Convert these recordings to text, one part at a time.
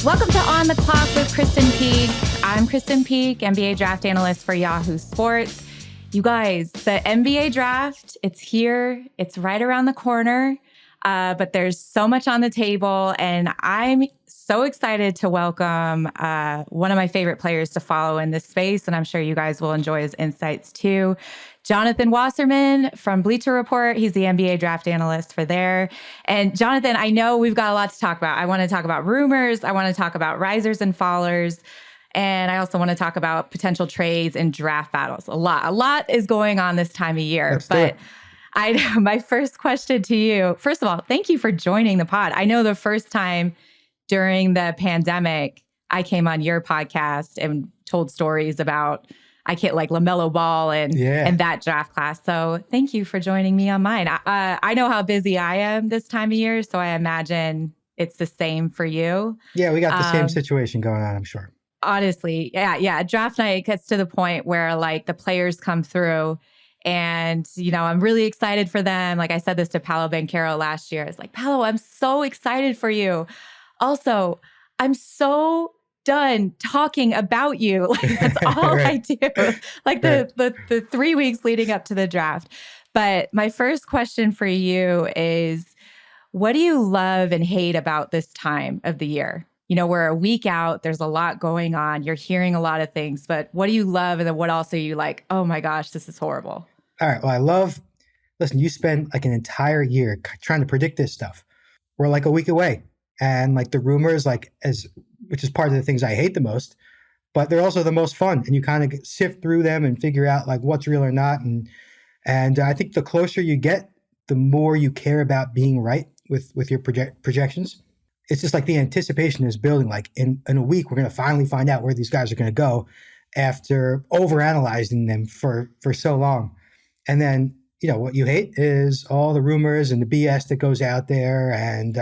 Welcome to On the Clock with Krysten Peek. I'm Krysten Peek, NBA draft analyst for Yahoo Sports. You guys, the NBA draft, it's here. It's right around the corner, but there's so much on the table, and I'm so excited to welcome one of my favorite players to follow in this space, and I'm sure you guys will enjoy his insights too. Jonathan Wasserman from Bleacher Report. He's the NBA draft analyst for there. And Jonathan, I know we've got a lot to talk about. I want to talk about rumors. I want to talk about risers and fallers. And I also want to talk about potential trades and draft battles. A lot is going on this time of year. But my first question to you, first of all, thank you for joining the pod. I know the first time during the pandemic, I came on your podcast and told stories about LaMelo Ball and that draft class. So thank you for joining me on mine. I know how busy I am this time of year, so I imagine it's the same for you. Yeah, we got the same situation going on, I'm sure. Honestly, yeah. Draft night gets to the point where like the players come through and, you know, I'm really excited for them. Like I said this to Paolo Banchero last year. It's like, Paolo, I'm so excited for you. Also, I'm so done talking about you. Like that's all I do. Like the 3 weeks leading up to the draft. But my first question for you is, what do you love and hate about this time of the year? You know, we're a week out. There's a lot going on. You're hearing a lot of things, but what do you love? And then what else are you like, oh my gosh, this is horrible? All right. Well, listen, you spend like an entire year trying to predict this stuff. We're like a week away. And like the rumors, which is part of the things I hate the most, but they're also the most fun. And you kind of sift through them and figure out like what's real or not. And I think the closer you get, the more you care about being right with your projections. It's just like the anticipation is building. Like in a week, we're going to finally find out where these guys are going to go after overanalyzing them for so long. And then, you know, what you hate is all the rumors and the BS that goes out there. And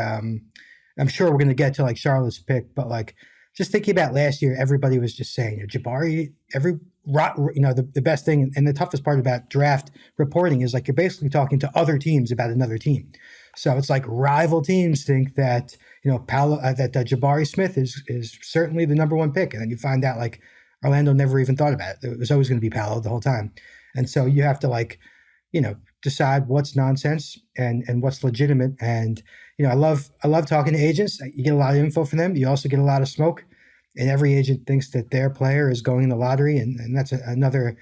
I'm sure we're going to get to like Charlotte's pick, but like just thinking about last year, everybody was just saying, Jabari, the best thing and the toughest part about draft reporting is like you're basically talking to other teams about another team. So it's like rival teams think that, that Jabari Smith is certainly the number one pick. And then you find out like Orlando never even thought about it. It was always going to be Paolo the whole time. And so you have to decide what's nonsense and what's legitimate. And, I love talking to agents. You get a lot of info from them. You also get a lot of smoke, and every agent thinks that their player is going in the lottery. And that's another,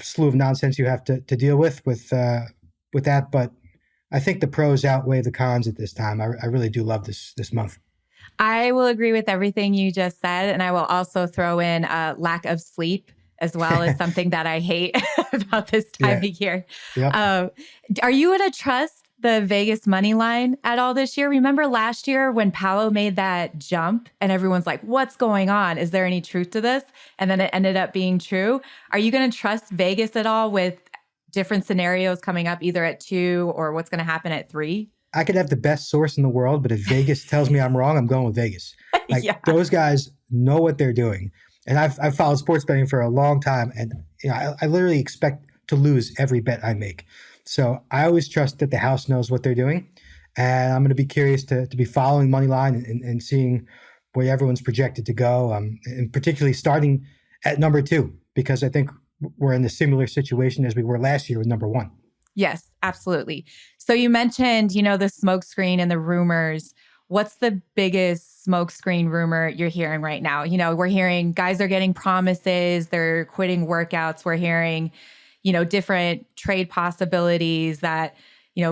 slew of nonsense you have to deal with that. But I think the pros outweigh the cons at this time. I really do love this month. I will agree with everything you just said. And I will also throw in lack of sleep as well as something that I hate about this time of year. Yep. Are you going to trust the Vegas money line at all this year? Remember last year when Paolo made that jump and everyone's like, what's going on? Is there any truth to this? And then it ended up being true. Are you going to trust Vegas at all with different scenarios coming up either at 2 or what's going to happen at 3? I could have the best source in the world, but if Vegas tells me I'm wrong, I'm going with Vegas. Like those guys know what they're doing. And I've followed sports betting for a long time, and I literally expect to lose every bet I make. So I always trust that the house knows what they're doing, and I'm going to be curious to be following Moneyline and seeing where everyone's projected to go, and particularly starting at number 2, because I think we're in a similar situation as we were last year with number 1. Yes, absolutely. So you mentioned, the smokescreen and the rumors. What's the biggest smokescreen rumor you're hearing right now? We're hearing guys are getting promises, they're quitting workouts. We're hearing, different trade possibilities that,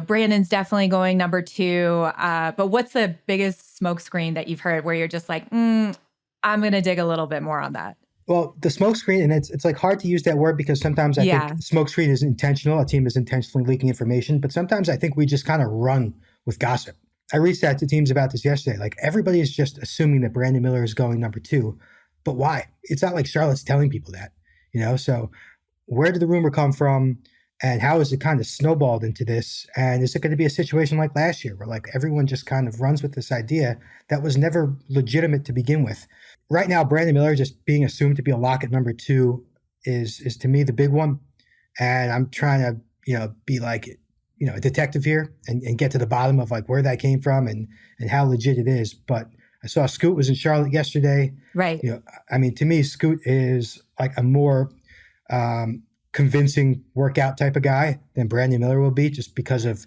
Brandon's definitely going number 2. But what's the biggest smokescreen that you've heard where you're just like, I'm going to dig a little bit more on that? Well, the smokescreen, and it's like hard to use that word because sometimes I think smokescreen is intentional. A team is intentionally leaking information, but sometimes I think we just kind of run with gossip. I reached out to teams about this yesterday. Like everybody is just assuming that Brandon Miller is going number 2, but why? It's not like Charlotte's telling people that, So where did the rumor come from, and how is it kind of snowballed into this? And is it going to be a situation like last year where like everyone just kind of runs with this idea that was never legitimate to begin with? Right now, Brandon Miller just being assumed to be a lock at number 2 is to me the big one, and I'm trying to be like a detective here and get to the bottom of like where that came from and how legit it is. But I saw Scoot was in Charlotte yesterday. Right. I mean, to me, Scoot is like a more convincing workout type of guy than Brandon Miller will be, just because of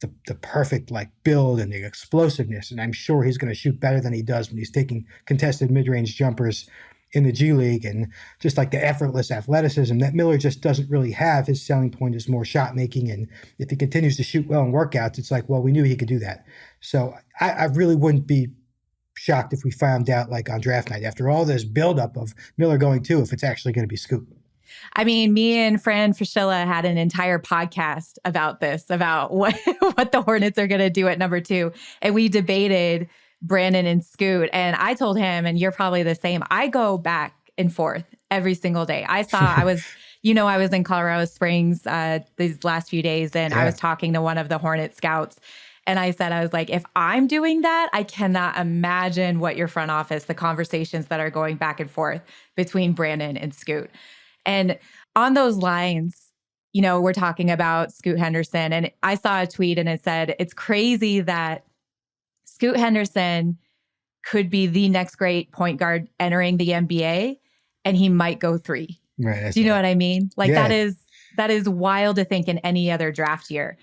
the perfect like build and the explosiveness. And I'm sure he's going to shoot better than he does when he's taking contested mid-range jumpers in the G League, and just like the effortless athleticism that Miller just doesn't really have. His selling point is more shot making. And if he continues to shoot well in workouts, it's like, well, we knew he could do that. So I really wouldn't be shocked if we found out like on draft night, after all this buildup of Miller going too, if it's actually going to be Scoot. I mean, me and Fran Fraschilla had an entire podcast about this, about what the Hornets are going to do at number 2. And we debated Brandon and Scoot. And I told him, and you're probably the same, I go back and forth every single day. I was in Colorado Springs these last few days, and I was talking to one of the Hornet scouts. And I said, I was like, if I'm doing that, I cannot imagine what your front office, the conversations that are going back and forth between Brandon and Scoot. And on those lines, we're talking about Scoot Henderson. And I saw a tweet and it said, it's crazy that Scoot Henderson could be the next great point guard entering the NBA, and he might go 3. Right. Do you know what I mean? Like that is wild to think in any other draft year.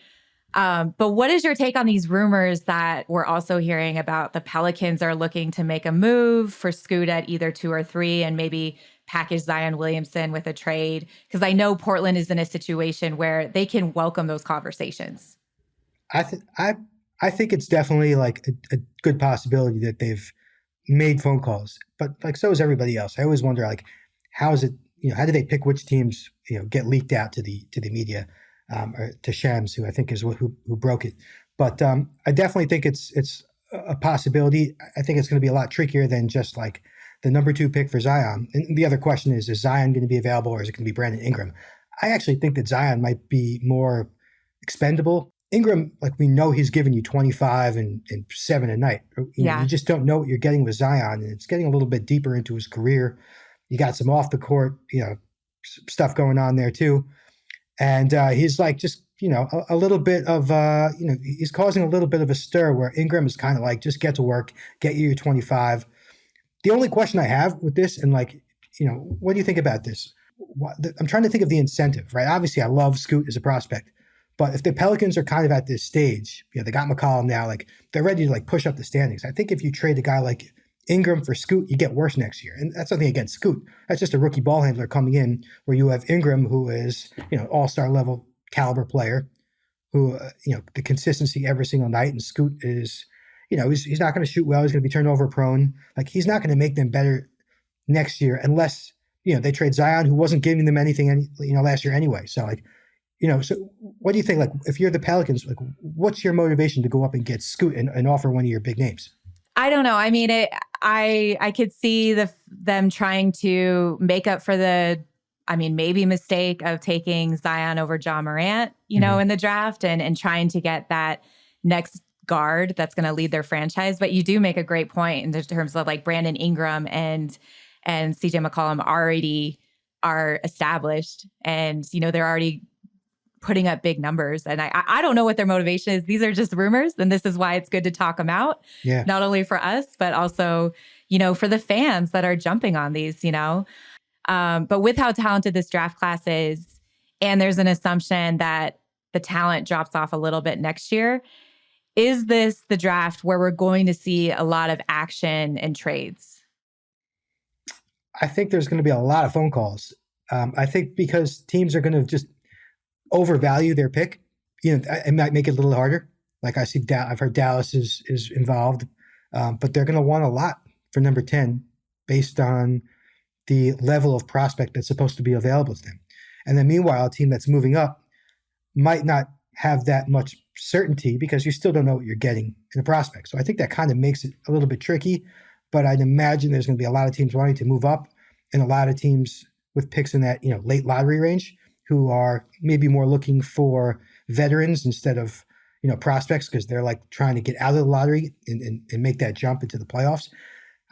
But what is your take on these rumors that we're also hearing about the Pelicans are looking to make a move for Scoot at either 2 or 3 and maybe package Zion Williamson with a trade? Because I know Portland is in a situation where they can welcome those conversations. I think it's definitely like a good possibility that they've made phone calls, but like so is everybody else. I always wonder, like, how is it? How do they pick which teams get leaked out to the media, or to Shams, who I think is who broke it. But I definitely think it's a possibility. I think it's going to be a lot trickier than just like the number 2 pick for Zion. And the other question is Zion going to be available, or is it going to be Brandon Ingram? I actually think that Zion might be more expendable. Ingram, like, we know he's giving you 25 and 7 a night. You just don't know what you're getting with Zion, and it's getting a little bit deeper into his career. You got some off the court, stuff going on there too. And he's like just, a little bit of, he's causing a little bit of a stir where Ingram is kind of like, just get to work, get you your 25. The only question I have with this, and like, what do you think about this? I'm trying to think of the incentive, right? Obviously, I love Scoot as a prospect. But if the Pelicans are kind of at this stage, they got McCollum now, like they're ready to like push up the standings. I think if you trade a guy like Ingram for Scoot, you get worse next year. And that's nothing against Scoot. That's just a rookie ball handler coming in, where you have Ingram, who is, all-star level caliber player, who, the consistency every single night. And Scoot is, he's not going to shoot well. He's going to be turnover prone. Like, he's not going to make them better next year unless, they trade Zion, who wasn't giving them anything, last year anyway. So like, so what do you think? Like, if you're the Pelicans, like, what's your motivation to go up and get Scoot and offer one of your big names? I don't know. I mean, I could see them trying to make up for maybe mistake of taking Zion over John Morant, in the draft, and trying to get that next guard that's going to lead their franchise. But you do make a great point in terms of like Brandon Ingram and CJ McCollum already are established, and they're already putting up big numbers. And I don't know what their motivation is. These are just rumors. And this is why it's good to talk them out. Yeah. Not only for us, but also, for the fans that are jumping on these, But with how talented this draft class is, and there's an assumption that the talent drops off a little bit next year, is this the draft where we're going to see a lot of action and trades? I think there's going to be a lot of phone calls. I think because teams are going to just overvalue their pick, it might make it a little harder. Like I've heard Dallas is involved, but they're going to want a lot for number 10 based on the level of prospect that's supposed to be available to them. And then meanwhile, a team that's moving up might not have that much certainty because you still don't know what you're getting in a prospect. So I think that kind of makes it a little bit tricky, but I'd imagine there's going to be a lot of teams wanting to move up, and a lot of teams with picks in that, late lottery range, who are maybe more looking for veterans instead of, prospects, because they're like trying to get out of the lottery and make that jump into the playoffs.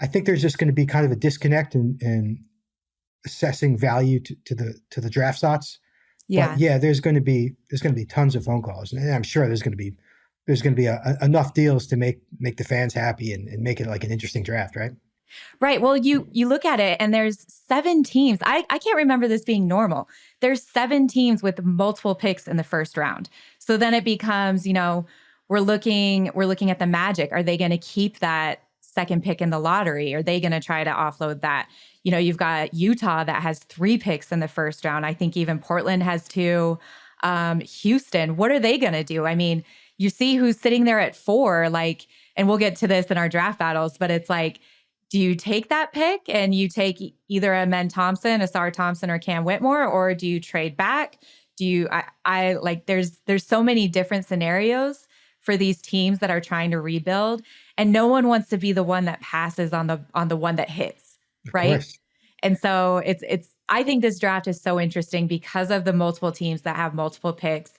I think there's just going to be kind of a disconnect in assessing value to the draft slots. Yeah. But yeah, there's going to be tons of phone calls, and I'm sure there's going to be there's going to be enough deals to make the fans happy and make it like an interesting draft, right? Right. Well, you look at it and there's 7 teams. I can't remember this being normal. There's 7 teams with multiple picks in the first round. So then it becomes, we're looking at the Magic. Are they going to keep that second pick in the lottery? Are they going to try to offload that? You've got Utah that has 3 picks in the first round. I think even Portland has 2. Houston, what are they going to do? I mean, you see who's sitting there at 4, and we'll get to this in our draft battles, but it's like, do you take that pick and you take either a Men Thompson, Asar Thompson, or Cam Whitmore, or do you trade back? Do you, there's so many different scenarios for these teams that are trying to rebuild, and no one wants to be the one that passes on the one that hits, right? And so I think this draft is so interesting because of the multiple teams that have multiple picks.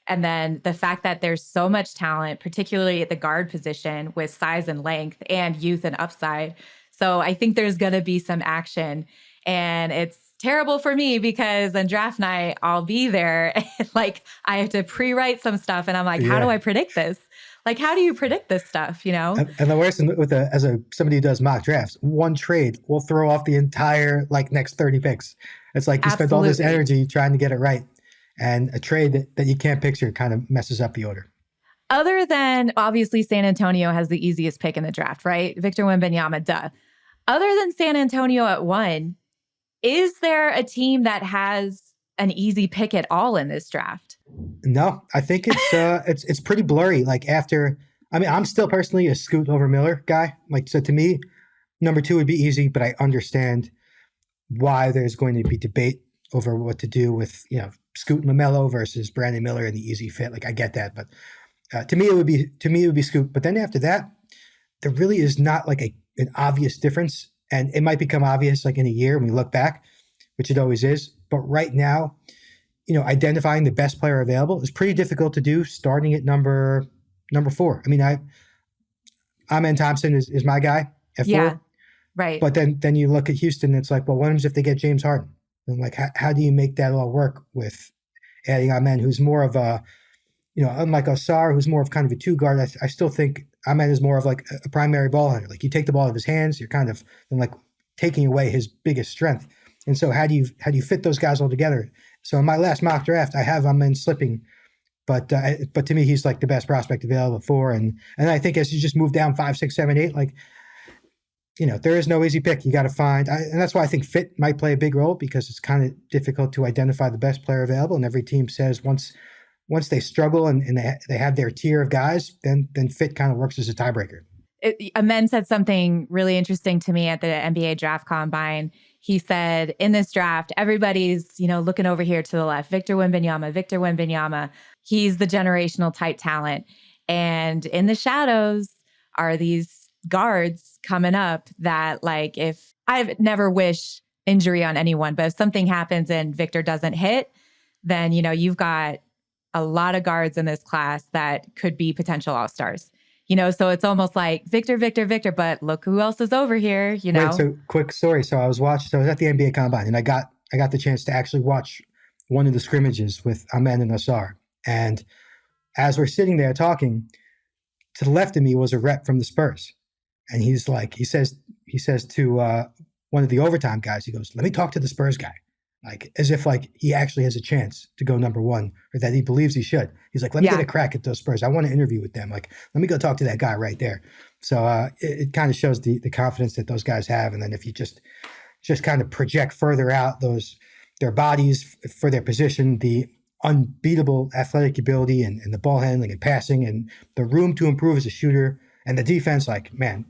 And then the fact that there's so much talent, particularly at the guard position with size and length and youth and upside. So I think there's going to be some action, and it's terrible for me because on draft night, I'll be there and I have to pre-write some stuff. And I'm like, how do I predict this? How do you predict this stuff, And the worst with somebody who does mock drafts, one trade will throw off the entire next 30 picks. It's like you spent all this energy trying to get it right. And a trade that you can't picture kind of messes up the order. Other than, obviously, San Antonio has the easiest pick in the draft, right? Victor Wembanyama, duh. Other than San Antonio at 1, is there a team that has an easy pick at all in this draft? No, I think it's pretty blurry. I'm still personally a Scoot over Miller guy. So to me, number 2 would be easy, but I understand why there's going to be debate over what to do with, Scoot and LaMelo versus Brandon Miller and the easy fit. I get that, but to me it would be Scoot. But then after that, there really is not an obvious difference, and it might become obvious in a year when we look back, which it always is. But right now, identifying the best player available is pretty difficult to do. Starting at number 4. I mean, Amen Thompson is my guy at 4. Right. But then you look at Houston, and it's what happens if they get James Harden? And how do you make that all work with adding Amen, who's more of a, unlike Asar, who's more of kind of a 2 guard. I still think Amen is more of a primary ball handler. You take the ball out of his hands, you're kind of taking away his biggest strength. And so how do you fit those guys all together? So in my last mock draft, I have Amen slipping, but to me, he's the best prospect available at 4. And I think as you just move down 5, 6, 7, 8, there is no easy pick. You got to find, and that's why I think fit might play a big role, because it's kind of difficult to identify the best player available. And every team says once they struggle and they have their tier of guys, then fit kind of works as a tiebreaker. Amen said something really interesting to me at the NBA Draft Combine. He said, in this draft, everybody's, looking over here to the left. Victor Wembanyama. He's the generational type talent. And in the shadows are these guards coming up that if I've never wish injury on anyone, but if something happens and Victor doesn't hit, then, you've got a lot of guards in this class that could be potential all-stars. So it's almost like Victor, but look who else is over here, Right, so quick story. So I was at the NBA Combine, and I got the chance to actually watch one of the scrimmages with Amen and Asar. And as we're sitting there talking, to the left of me was a rep from the Spurs. And he says to one of the overtime guys, he goes, "Let me talk to the Spurs guy." As if he actually has a chance to go number 1, or that he believes he should. He's let me get a crack at those Spurs. I want to interview with them. Let me go talk to that guy right there. So it kind of shows the confidence that those guys have. And then if you just kind of project further out their bodies for their position, the unbeatable athletic ability and the ball handling and passing and the room to improve as a shooter and the defense, man,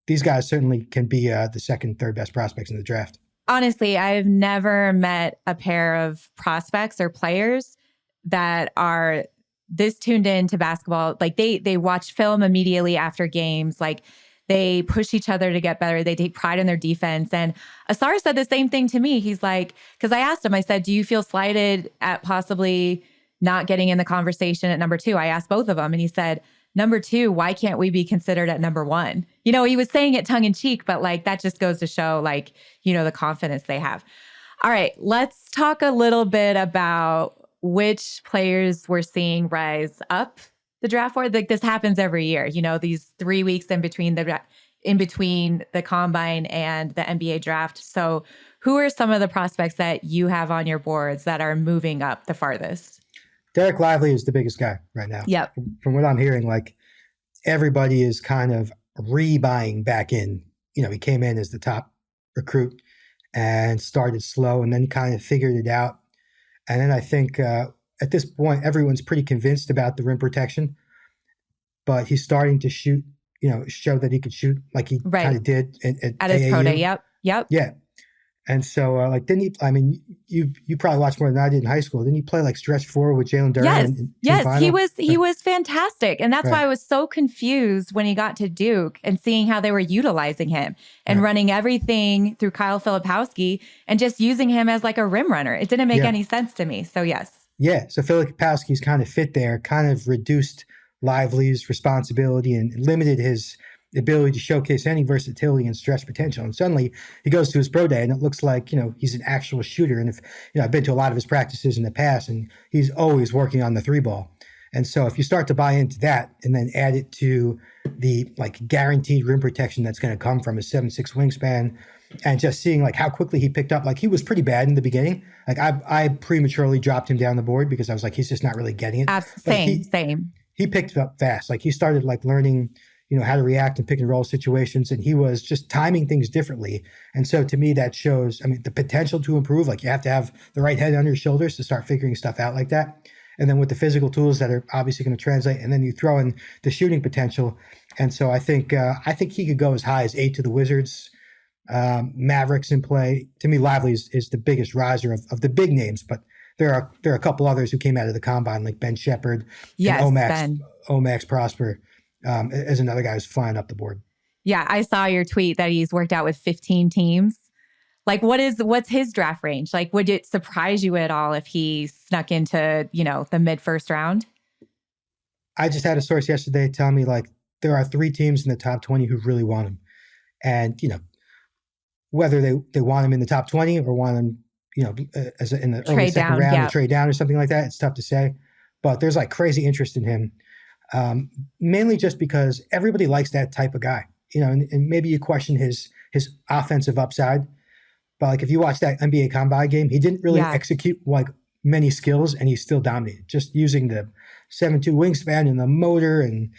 these guys certainly can be the second, third best prospects in the draft. Honestly, I've never met a pair of prospects or players that are this tuned into basketball. They watch film immediately after games. They push each other to get better. They take pride in their defense. And Asar said the same thing to me. He's because I asked him, I said, do you feel slighted at possibly not getting in the conversation at number 2? I asked both of them, and he said, number 2, why can't we be considered at number 1? He was saying it tongue in cheek, but that just goes to show the confidence they have. All right, let's talk a little bit about which players we're seeing rise up the draft board? Like this happens every year, these 3 weeks in between the combine and the NBA draft. So who are some of the prospects that you have on your boards that are moving up the farthest? Derek Lively is the biggest guy right now. Yep. From what I'm hearing, like everybody is kind of rebuying back in. He came in as the top recruit and started slow, and then he kind of figured it out. And then I think at this point, everyone's pretty convinced about the rim protection, but he's starting to shoot, show that he could shoot like he kind of did at his pro day. Yep. Yeah. And so, didn't he? I mean, you probably watched more than I did in high school. Didn't he play like stretch four with Jalen Duren? Yes, he was fantastic, and that's why I was so confused when he got to Duke and seeing how they were utilizing him and running everything through Kyle Filipowski and just using him as like a rim runner. It didn't make any sense to me. So yes, so Filipowski's kind of fit there, kind of reduced Lively's responsibility and limited his ability to showcase any versatility and stretch potential. And suddenly he goes to his pro day and it looks like, he's an actual shooter. And if, I've been to a lot of his practices in the past and he's always working on the three ball. And so if you start to buy into that and then add it to the like guaranteed rim protection that's going to come from his 7'6" wingspan and just seeing like how quickly he picked up, like he was pretty bad in the beginning. Like I prematurely dropped him down the board because I was like, he's just not really getting it. Same. He picked it up fast. Like he started like learning how to react in pick and roll situations. And he was just timing things differently. And so to me, that shows, the potential to improve, like you have to have the right head on your shoulders to start figuring stuff out like that. And then with the physical tools that are obviously going to translate, and then you throw in the shooting potential. And so I think he could go as high as 8 to the Wizards, Mavericks in play. To me, Lively is the biggest riser of the big names, but there are a couple others who came out of the combine, like Ben Shepherd, and Omax Prosper. As another guy who's flying up the board. Yeah, I saw your tweet that he's worked out with 15 teams. Like, what's his draft range? Like, would it surprise you at all if he snuck into, the mid-first round? I just had a source yesterday tell me, like, there are 3 teams in the top 20 who really want him. And, whether they want him in the top 20 or want him, as in the early second round, or trade down or something like that, it's tough to say. But there's, like, crazy interest in him. Mainly just because everybody likes that type of guy, and maybe you question his offensive upside, but like if you watch that NBA combine game, he didn't really execute like many skills and he still dominated just using the 7'2" wingspan and the motor. And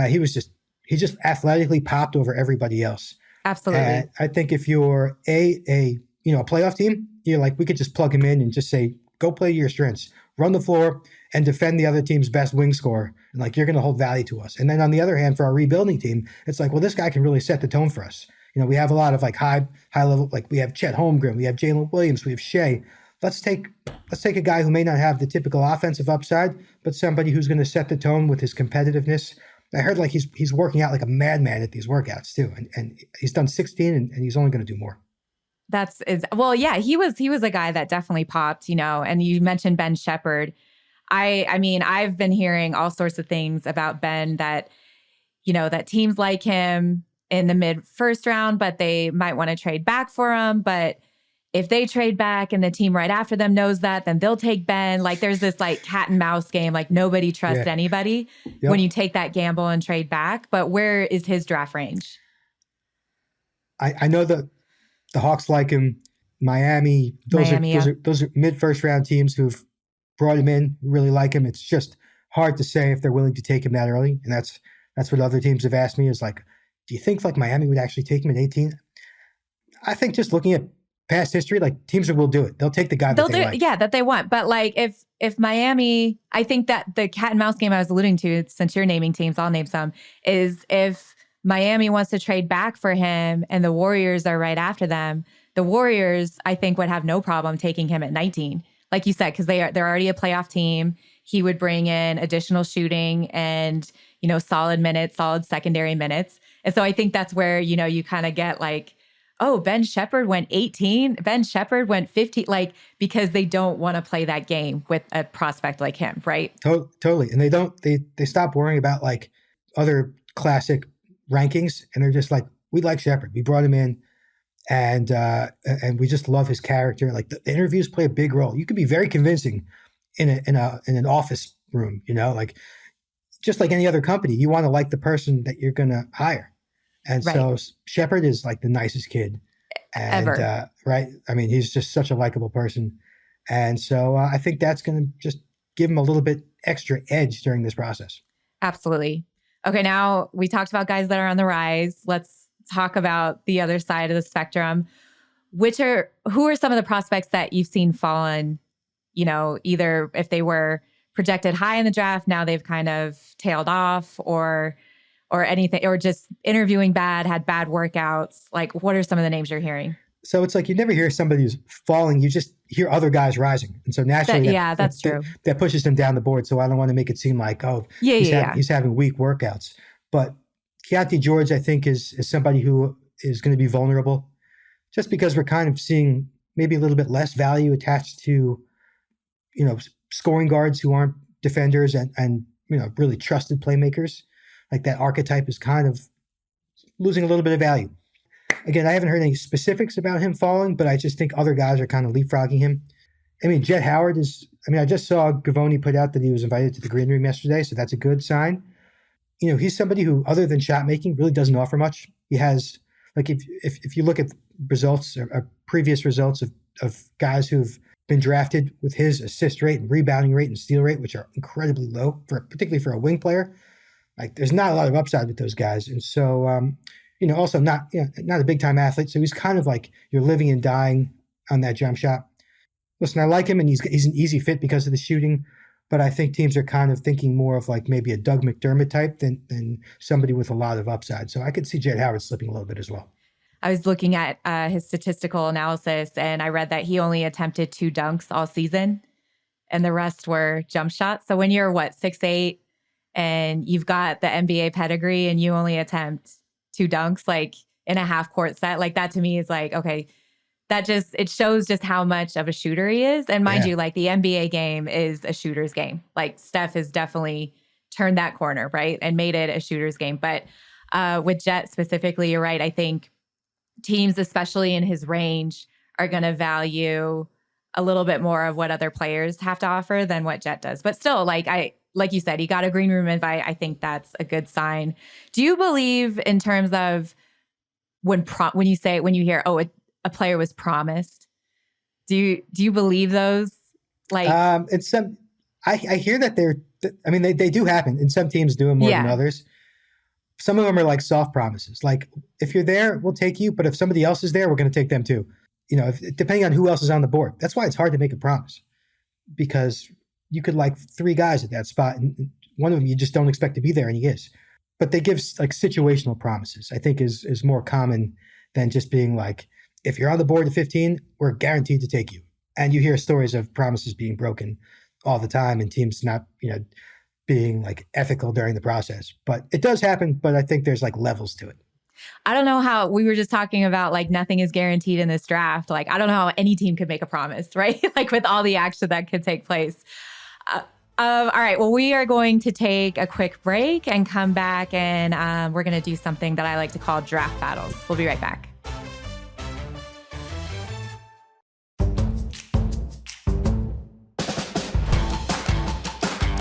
he just athletically popped over everybody else. Absolutely. And I think if you're a playoff team, you're like, we could just plug him in and just say, go play to your strengths, run the floor and defend the other team's best wing scorer. And like, you're going to hold value to us. And then on the other hand, for our rebuilding team, it's like, well, this guy can really set the tone for us. We have a lot of like high level, like we have Chet Holmgren, we have Jalen Williams, we have Shea. Let's take a guy who may not have the typical offensive upside, but somebody who's going to set the tone with his competitiveness. I heard like he's working out like a madman at these workouts too. And he's done 16 and he's only going to do more. He was a guy that definitely popped, and you mentioned Ben Shepherd. I've been hearing all sorts of things about Ben that teams like him in the mid-first round, but they might want to trade back for him. But if they trade back and the team right after them knows that, then they'll take Ben. Like there's this like cat and mouse game, like nobody trusts anybody when you take that gamble and trade back. But where is his draft range? I know that the Hawks like him. Miami, those are mid-first round teams who've brought him in, really like him. It's just hard to say if they're willing to take him that early. And that's what other teams have asked me is like, do you think like Miami would actually take him at 18? I think just looking at past history, like teams will do it. They'll take the guy that they like. Yeah, that they want. But like if Miami, I think that the cat and mouse game I was alluding to, since you're naming teams, I'll name some, is if Miami wants to trade back for him and the Warriors are right after them, the Warriors, I think, would have no problem taking him at 19. Like you said, because they're already a playoff team. He would bring in additional shooting and, solid minutes, solid secondary minutes. And so I think that's where, you kind of get like, oh, Ben Shepherd went 18, Ben Shepherd went 50, like, because they don't want to play that game with a prospect like him, right? Totally. And they stop worrying about like other classic rankings. And they're just like, we like Shepherd. We brought him in. And we just love his character. Like the interviews play a big role. You can be very convincing in an office room, like just like any other company, you want to like the person that you're going to hire. And Right. so Shepard is like the nicest kid. And, Ever. right. I mean, he's just such a likable person. And so I think that's going to just give him a little bit extra edge during this process. Absolutely. Okay, now we talked about guys that are on the rise. Let's talk about the other side of the spectrum. Who are some of the prospects that you've seen fallen, either if they were projected high in the draft, now they've kind of tailed off or anything, or just interviewing bad, had bad workouts? Like, what are some of the names you're hearing? So it's like you never hear somebody who's falling. You just hear other guys rising. And so naturally, that's true. That pushes them down the board. So I don't want to make it seem like, he's having weak workouts. But Keontae George, I think, is somebody who is going to be vulnerable just because we're kind of seeing maybe a little bit less value attached to, scoring guards who aren't defenders and really trusted playmakers. Like that archetype is kind of losing a little bit of value. Again, I haven't heard any specifics about him falling, but I just think other guys are kind of leapfrogging him. I mean, Jet Howard I just saw Gavoni put out that he was invited to the green room yesterday, so that's a good sign. He's somebody who, other than shot making, really doesn't offer much. He has, like, if you look at results or previous results of guys who've been drafted with his assist rate and rebounding rate and steal rate, which are incredibly low, particularly for a wing player, like there's not a lot of upside with those guys. And so, also not a big time athlete. So he's kind of like you're living and dying on that jump shot. Listen, I like him and he's an easy fit because of the shooting, but I think teams are kind of thinking more of like maybe a Doug McDermott type than somebody with a lot of upside. So I could see Jet Howard slipping a little bit as well. I was looking at his statistical analysis and I read that he only attempted 2 dunks all season and the rest were jump shots. So when you're 6'8" and you've got the NBA pedigree and you only attempt 2 dunks like in a half court set, like that to me is like, okay, it shows just how much of a shooter he is. And mind you, like the NBA game is a shooter's game. Like Steph has definitely turned that corner, right? And made it a shooter's game. But with Jet specifically, you're right. I think teams, especially in his range, are going to value a little bit more of what other players have to offer than what Jet does. But still, like you said, he got a green room invite. I think that's a good sign. Do you believe in terms of when you hear, a player was promised? Do you believe those? Like, I hear that they do happen, and some teams do them more than others. Some of them are like soft promises. Like, if you're there, we'll take you. But if somebody else is there, we're going to take them too. Depending on who else is on the board. That's why it's hard to make a promise, because you could like 3 guys at that spot, and one of them you just don't expect to be there, and he is. But they give like situational promises, I think is more common than just being like, if you're on the board at 15, we're guaranteed to take you. And you hear stories of promises being broken all the time and teams not, being like ethical during the process. But it does happen, but I think there's like levels to it. I don't know how we were just talking about like nothing is guaranteed in this draft. Like, I don't know how any team could make a promise, right? Like with all the action that could take place. All right. Well, we are going to take a quick break and come back and we're going to do something that I like to call draft battles. We'll be right back.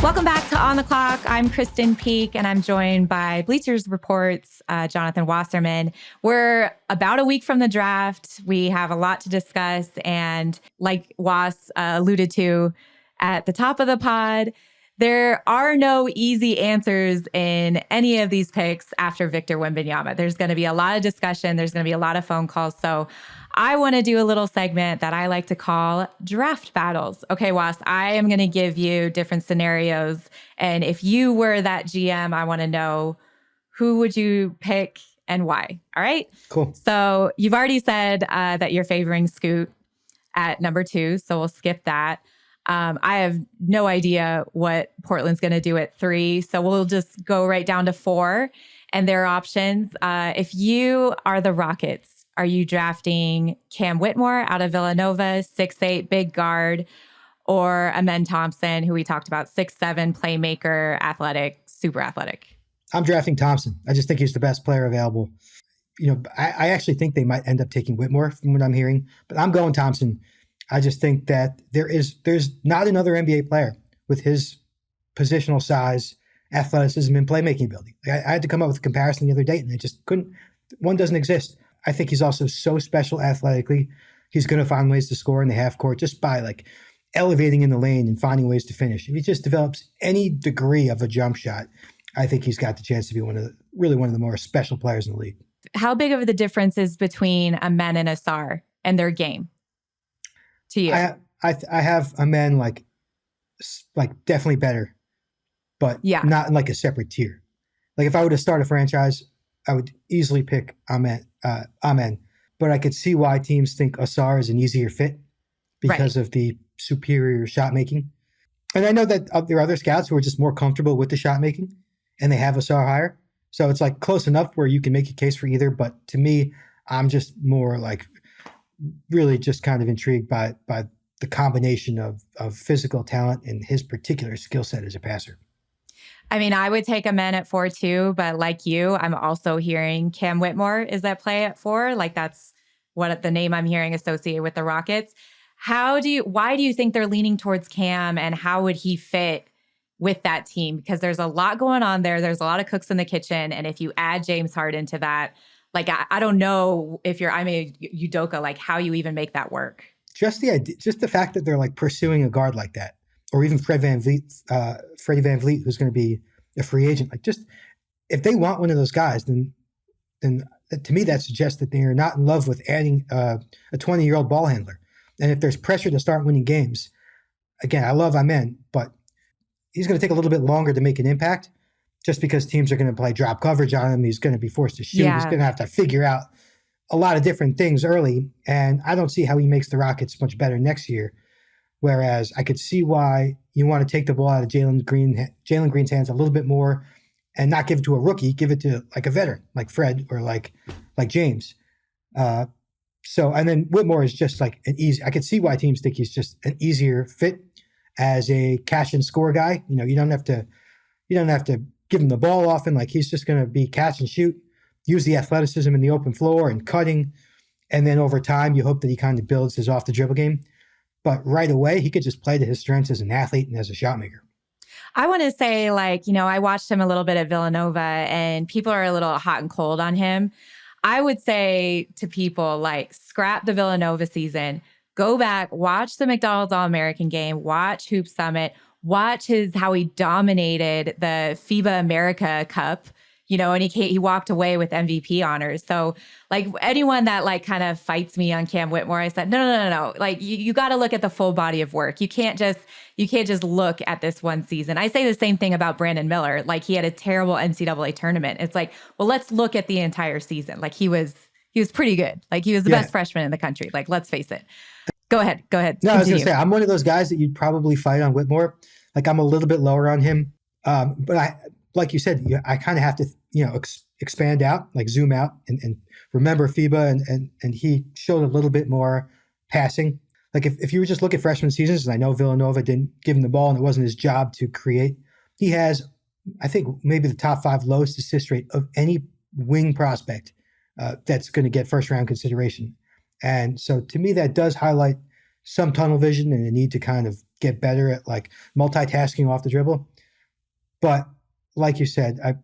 Welcome back to On the Clock. I'm Krysten Peek, and I'm joined by Bleacher's Report's Jonathan Wasserman. We're about a week from the draft. We have a lot to discuss, and like Was alluded to at the top of the pod, there are no easy answers in any of these picks after Victor Wembanyama. There's going to be a lot of discussion. There's going to be a lot of phone calls. So I want to do a little segment that I like to call draft battles. Okay, Was, I am going to give you different scenarios. And if you were that GM, I want to know who would you pick and why. All right? Cool. So you've already said that you're favoring Scoot at number 2. So we'll skip that. I have no idea what Portland's going to do at 3. So we'll just go right down to 4 and their options. If you are the Rockets, are you drafting Cam Whitmore out of Villanova, 6'8", big guard, or Amen Thompson, who we talked about, 6'7", playmaker, athletic, super athletic? I'm drafting Thompson. I just think he's the best player available. I actually think they might end up taking Whitmore from what I'm hearing, but I'm going Thompson. I just think that there's not another NBA player with his positional size athleticism and playmaking ability. I had to come up with a comparison the other day, and I just couldn't. One doesn't exist. I think he's also so special athletically. He's going to find ways to score in the half court just by like elevating in the lane and finding ways to finish. If he just develops any degree of a jump shot, I think he's got the chance to be one of the more special players in the league. How big of the difference is between Amen and Asar and their game to you? I have Amen like definitely better, but not in like a separate tier. Like if I were to start a franchise, I would easily pick Amen. But I could see why teams think Asar is an easier fit because of the superior shot making. And I know that there are other scouts who are just more comfortable with the shot making, and they have Asar higher. So it's like close enough where you can make a case for either. But to me, I'm just more like really just kind of intrigued by the combination of physical talent and his particular skill set as a passer. I mean, I would take Amen at 4 too, but like you, I'm also hearing Cam Whitmore is at play at 4. Like that's what the name I'm hearing associated with the Rockets. Why do you think they're leaning towards Cam, and how would he fit with that team? Because there's a lot going on there. There's a lot of cooks in the kitchen. And if you add James Harden to that, like, I don't know if Udoka, like how you even make that work. Just the idea, just the fact that they're like pursuing a guard like that, or even Freddie Van Vliet, who's going to be a free agent. Like just, if they want one of those guys, then to me, that suggests that they are not in love with adding a 20-year-old ball handler. And if there's pressure to start winning games, again, I love Amen, but he's going to take a little bit longer to make an impact just because teams are going to play drop coverage on him. He's going to be forced to shoot. He's going to have to figure out a lot of different things early. And I don't see how he makes the Rockets much better next year. Whereas I could see why you want to take the ball out of Jalen Green's hands a little bit more and not give it to a rookie, give it to like a veteran, like Fred or like James. And then Whitmore is just like I could see why teams think he's just an easier fit as a catch and score guy. You know, you don't have to give him the ball often. Like he's just going to be catch and shoot, use the athleticism in the open floor and cutting. And then over time, you hope that he kind of builds his off the dribble game. But right away, he could just play to his strengths as an athlete and as a shot maker. I want to say, I watched him a little bit at Villanova, and people are a little hot and cold on him. I would say to people, scrap the Villanova season, go back, watch the McDonald's All-American game, watch Hoop Summit, watch how he dominated the FIBA America Cup, and he walked away with MVP honors. So anyone that kind of fights me on Cam Whitmore, I said, no. You got to look at the full body of work. You can't just look at this one season. I say the same thing about Brandon Miller. He had a terrible NCAA tournament. It's let's look at the entire season. He was pretty good. He was the best freshman in the country. Let's face it. Go ahead. No, continue. I was going to say, I'm one of those guys that you'd probably fight on Whitmore. I'm a little bit lower on him. But like you said, I kind of have to, expand out, zoom out and remember FIBA and he showed a little bit more passing. If you were just look at freshman seasons, and I know Villanova didn't give him the ball and it wasn't his job to create, he has, I think, maybe the top 5 lowest assist rate of any wing prospect that's going to get first round consideration. And so to me, that does highlight some tunnel vision and a need to kind of get better at multitasking off the dribble. But like you said, I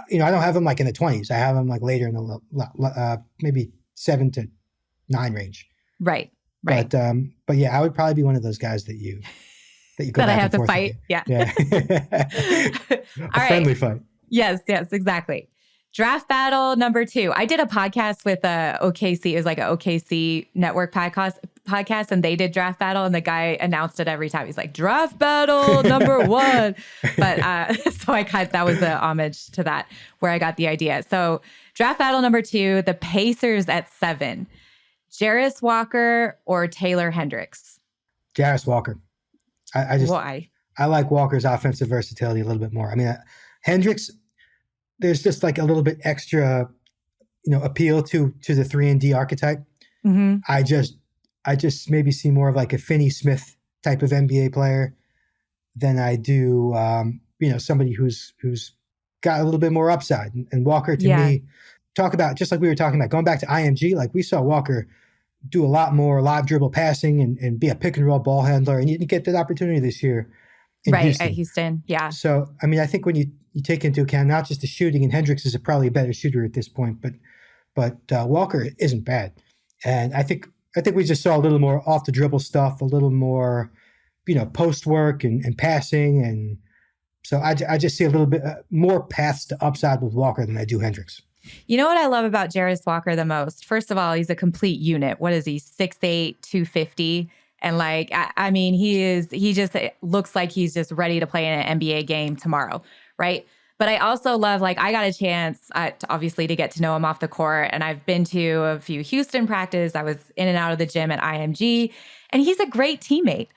don't have him in the 20s. I have him later in the maybe 7 to 9 range. Right. But yeah, I would probably be one of those guys that you go that back I have and to forth fight. with. Yeah. A friendly fight. Yes, exactly. Draft battle number 2. I did a podcast with OKC. It was an OKC network podcast, and they did draft battle, and the guy announced it every time. He's like, draft battle number 1. But so that was the homage to that, where I got the idea. So draft battle number 2, the Pacers at 7. Jarris Walker or Taylor Hendricks? Jarris Walker. Why? I like Walker's offensive versatility a little bit more. I mean, Hendricks, there's just a little bit extra, appeal to the 3-and-D archetype. Mm-hmm. I just maybe see more of a Finney Smith type of NBA player than I do, somebody who's got a little bit more upside. And Walker, to me, talk about, just like we were talking about, going back to IMG, we saw Walker do a lot more live dribble passing and be a pick and roll ball handler. And you didn't get that opportunity this year in Houston. At Houston. Yeah. So, I mean, I think when you you take into account not just the shooting, and Hendricks is probably a better shooter at this point, but Walker isn't bad. And I think we just saw a little more off the dribble stuff, a little more, post work and passing. And so I just see a little bit more paths to upside with Walker than I do Hendricks. You know what I love about Jarace Walker the most? First of all, he's a complete unit. What is he? 6'8", 250. And he just looks like he's just ready to play in an NBA game tomorrow, right? But I also love, I got a chance, obviously, to get to know him off the court. And I've been to a few Houston practices. I was in and out of the gym at IMG. And he's a great teammate.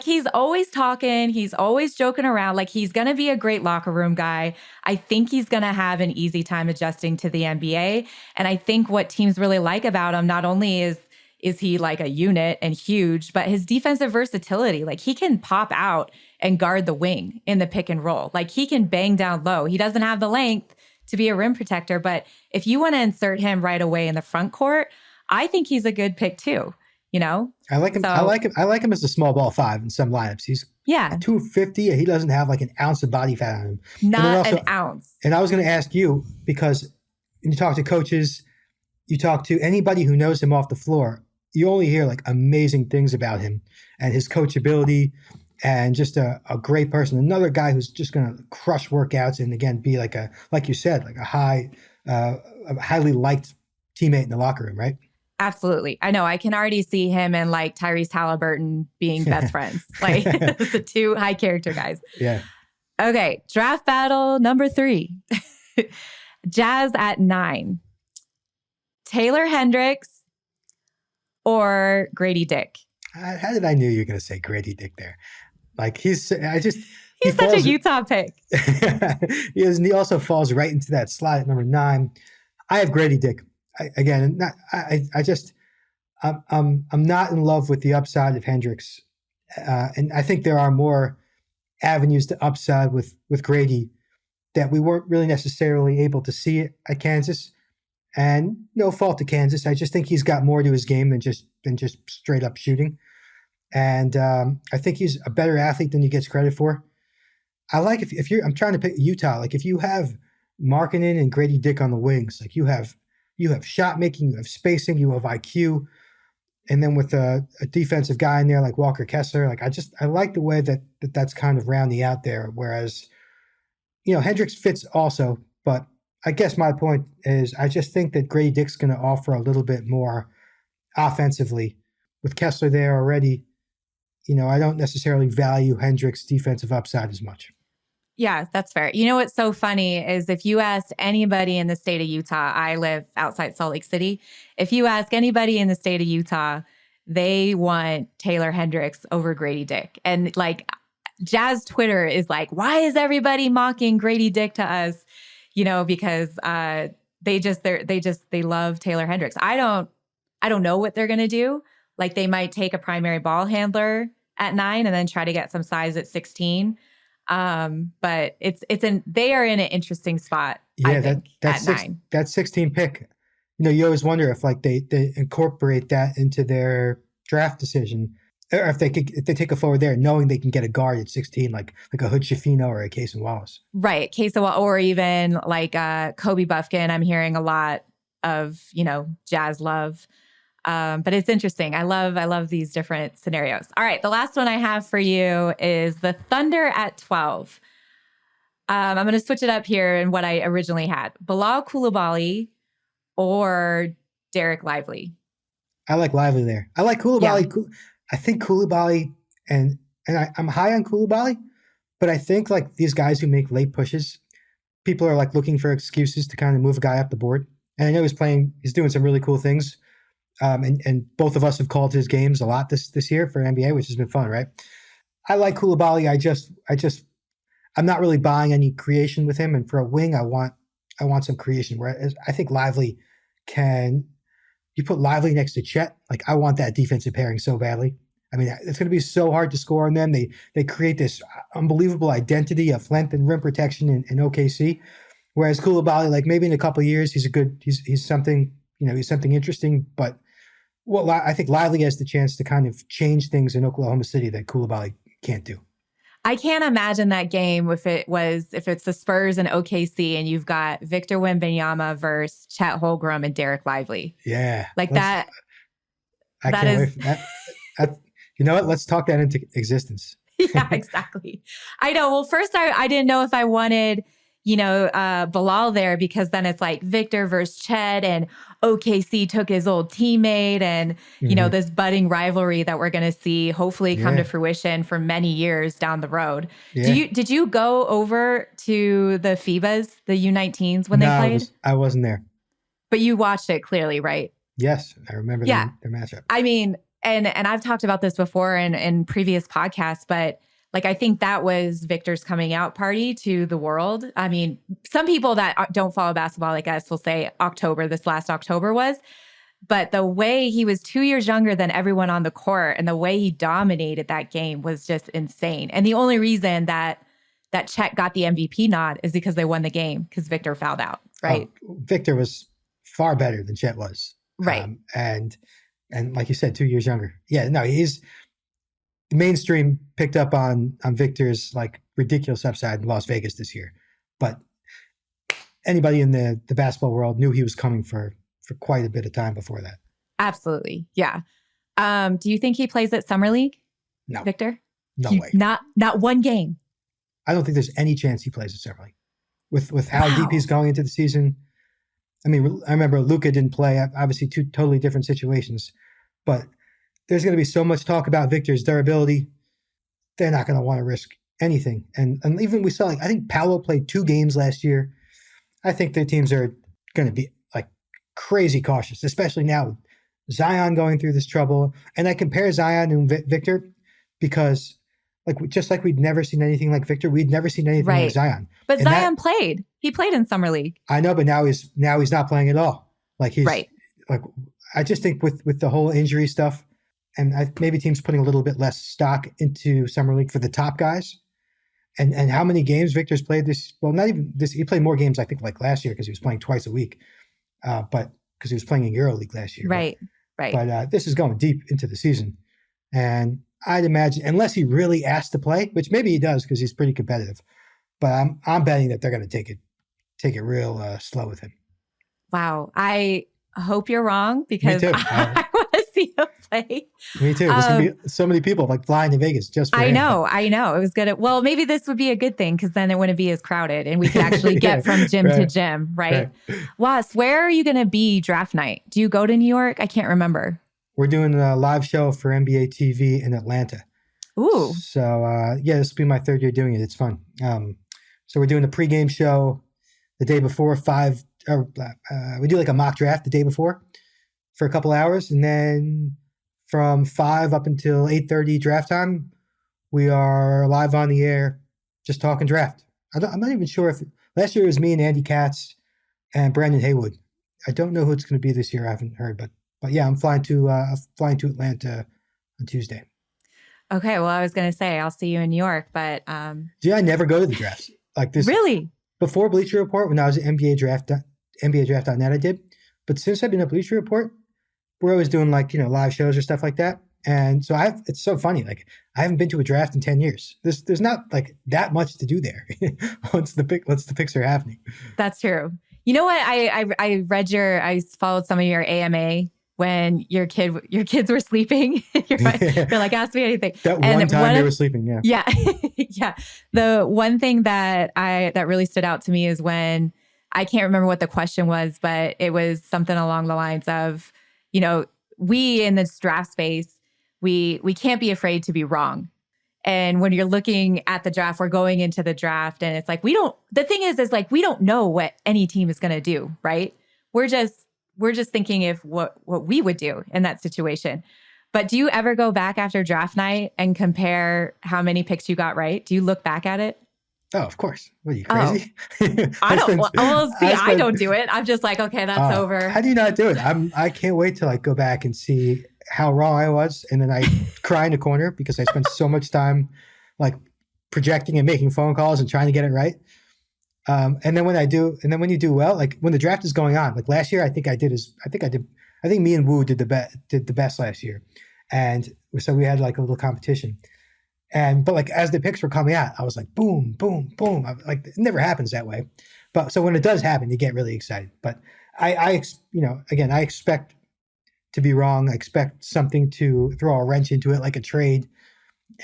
He's always talking. He's always joking around. He's going to be a great locker room guy. I think he's going to have an easy time adjusting to the NBA. And I think what teams really like about him, not only is he a unit and huge, but his defensive versatility. He can pop out and guard the wing in the pick and roll. He can bang down low. He doesn't have the length to be a rim protector, but if you want to insert him right away in the front court, I think he's a good pick too. I like him. So, I like him as a small ball 5 in some lineups. He's 250. He doesn't have an ounce of body fat on him. Not an ounce. And I was going to ask you, because when you talk to coaches, you talk to anybody who knows him off the floor, you only hear amazing things about him and his coachability and just a great person. Another guy who's just going to crush workouts and again be like you said, a highly liked teammate in the locker room, right? Absolutely. I know. I can already see him and Tyrese Halliburton being best friends. The two high character guys. Yeah. Okay. Draft battle number 3. Jazz at 9. Taylor Hendricks or Grady Dick? How did I knew you were going to say Grady Dick there? He's such a Utah pick. He is, and he also falls right into that slot at number 9. I have Grady Dick. I'm not in love with the upside of Hendricks, and I think there are more avenues to upside with Grady that we weren't really necessarily able to see it at Kansas. And no fault to Kansas, I just think he's got more to his game than just straight up shooting. And I think he's a better athlete than he gets credit for. I like if you're. I'm trying to pick Utah. If you have Markkanen and Grady Dick on the wings, you have shot making, you have spacing, you have IQ, and then with a defensive guy in there like Walker Kessler, I like the way that's kind of rounding out there. Whereas, Hendricks fits also, but I guess my point is I just think that Grady Dick's going to offer a little bit more offensively with Kessler there already. I don't necessarily value Hendricks' defensive upside as much. Yeah, that's fair. What's so funny is if you asked anybody in the state of Utah, I live outside Salt Lake City. If you ask anybody in the state of Utah, they want Taylor Hendricks over Grady Dick. And Jazz Twitter is why is everybody mocking Grady Dick to us? Because they love Taylor Hendricks. I don't know what they're going to do. They might take a primary ball handler at 9 and then try to get some size at 16. But they are in an interesting spot. Yeah, I think, at 9. That 16 pick, you always wonder if they incorporate that into their draft decision, or if they take a forward there, knowing they can get a guard at 16, like a Hood Schifino or a Case and Wallace. Right, Case and Wallace, or even Kobe Buffkin. I'm hearing a lot of Jazz love. But it's interesting. I love these different scenarios. All right. The last one I have for you is the Thunder at 12. I'm going to switch it up here in what I originally had. Bilal Coulibaly or Derek Lively. I like Lively there. I like Coulibaly. Yeah. I think Coulibaly and I'm high on Coulibaly, but I think these guys who make late pushes, people are looking for excuses to kind of move a guy up the board. And I know he's doing some really cool things. And both of us have called his games a lot this year for NBA, which has been fun, right? I like Coulibaly. I'm not really buying any creation with him. And for a wing, I want some creation. Whereas I think Lively you put Lively next to Chet. I want that defensive pairing so badly. I mean, it's going to be so hard to score on them. They create this unbelievable identity of length and rim protection in OKC. Whereas Coulibaly, maybe in a couple of years, he's something, he's something interesting, but I think Lively has the chance to kind of change things in Oklahoma City that Coulibaly can't do. I can't imagine that game if it's the Spurs and OKC and you've got Victor Wembanyama versus Chet Holmgren and Derek Lively. Yeah. Like that. I that can't is, wait for that. You know what? Let's talk that into existence. Yeah, exactly. I know. Well, first I didn't know if I wanted, Bilal there, because then it's like Victor versus Chet and OKC took his old teammate and, this budding rivalry that we're going to see hopefully come to fruition for many years down the road. Yeah. Did you go over to the FIBAs, the U19s when they played? I wasn't there. But you watched it clearly, right? Yes. I remember their matchup. I mean, and I've talked about this before in previous podcasts, but like, I think that was Victor's coming out party to the world. I mean, some people that don't follow basketball like us will say this last October was, but the way he was 2 years younger than everyone on the court and the way he dominated that game was just insane. And the only reason that Chet got the MVP nod is because they won the game because Victor fouled out, right? Victor was far better than Chet was. Right. And like you said, 2 years younger. Yeah, no, he's mainstream picked up on Victor's like ridiculous upside in Las Vegas this year. But anybody in the basketball world knew he was coming for quite a bit of time before that. Absolutely. Yeah. Do you think he plays at Summer League? No. Victor? No way. Not one game. I don't think there's any chance he plays at Summer League. With how deep he's going into the season. I mean, I remember Luka didn't play, obviously two totally different situations, but there's going to be so much talk about Victor's durability. They're not going to want to risk anything. And even we saw, I think Paolo played 2 games last year. I think their teams are going to be like crazy cautious, especially now with Zion going through this trouble. And I compare Zion and Victor because just like we'd never seen anything like Victor, we'd never seen anything like Zion. But and Zion played. He played in Summer League. I know, but now he's not playing at all. Like he's like, I just think with the whole injury stuff, and maybe teams putting a little bit less stock into Summer League for the top guys, and how many games Victor's played this? Well, not even this. He played more games, I think, like last year because he was playing twice a week, but because he was playing in EuroLeague last year. Right. But this is going deep into the season, and I'd imagine unless he really asked to play, which maybe he does because he's pretty competitive, but I'm betting that they're going to take it real slow with him. Wow, I hope you're wrong because I want to see him play. Me too. There's going to be so many people like flying to Vegas just for him. I know. It was good. Well, maybe this would be a good thing because then it wouldn't be as crowded and we could actually get from gym to gym, right? Was, where are you going to be draft night? Do you go to New York? I can't remember. We're doing a live show for NBA TV in Atlanta. Ooh. So, this will be my 3rd year doing it. It's fun. So we're doing a pregame show the day before, we do like a mock draft the day before for a couple hours. And then from 5 up until 8:30 draft time, we are live on the air just talking draft. I'm not even sure if last year it was me and Andy Katz and Brandon Haywood. I don't know who it's going to be this year. I haven't heard, but yeah, I'm flying to Atlanta on Tuesday. Okay, well, I was going to say I'll see you in New York, but I never go to the drafts like this. Really? Before Bleacher Report, when I was at NBADraft.net, I did. But since I've been at Bleacher Report, we're always doing live shows or stuff like that. And so it's so funny. Like I haven't been to a draft in 10 years. There's not like that much to do there once the picks are happening. That's true. You know what? I followed some of your AMA when your kids were sleeping. You're like, ask me anything. That one time they were sleeping, yeah. Yeah. Yeah. The one thing that really stood out to me is when, I can't remember what the question was, but it was something along the lines of, we in this draft space, we can't be afraid to be wrong. And when you're looking at the draft, we're going into the draft and it's like, the thing is like, we don't know what any team is going to do, right? We're just thinking if what we would do in that situation. But do you ever go back after draft night and compare how many picks you got right? Do you look back at it? Oh, of course. What are you, crazy? I don't do it. I'm just like, okay, that's over. How do you not do it? I can't wait to go back and see how wrong I was. And then I cry in the corner because I spent so much time projecting and making phone calls and trying to get it right. And then when you do well, like when the draft is going on, like last year, I think me and Wu did the best last year. And so we had a little competition But like as the picks were coming out, I was like, boom, boom, boom. Like it never happens that way. But so when it does happen, you get really excited. But again, I expect to be wrong. I expect something to throw a wrench into it, like a trade.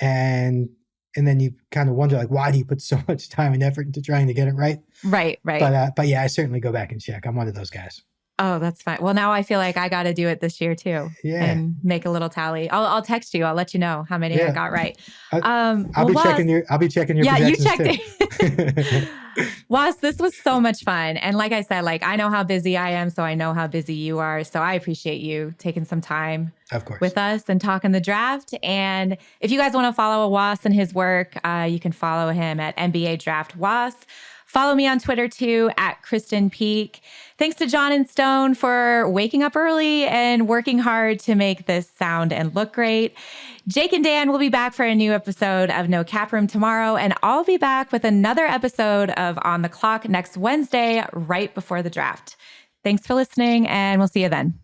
And then you kind of wonder, like, why do you put so much time and effort into trying to get it right? Right. But yeah, I certainly go back and check. I'm one of those guys. Oh, that's fine. Well, now I feel like I got to do it this year too. Yeah. And make a little tally. I'll text you. I'll let you know how many I got right. I'll be checking your Yeah, you checked too. it. Was, this was so much fun. And like I said, like I know how busy I am, so I know how busy you are. So I appreciate you taking some time with us and talking the draft. And if you guys want to follow Was and his work, you can follow him at NBA Draft Was. Follow me on Twitter too, at Krysten Peek. Thanks to John and Stone for waking up early and working hard to make this sound and look great. Jake and Dan will be back for a new episode of No Cap Room tomorrow, and I'll be back with another episode of On the Clock next Wednesday, right before the draft. Thanks for listening, and we'll see you then.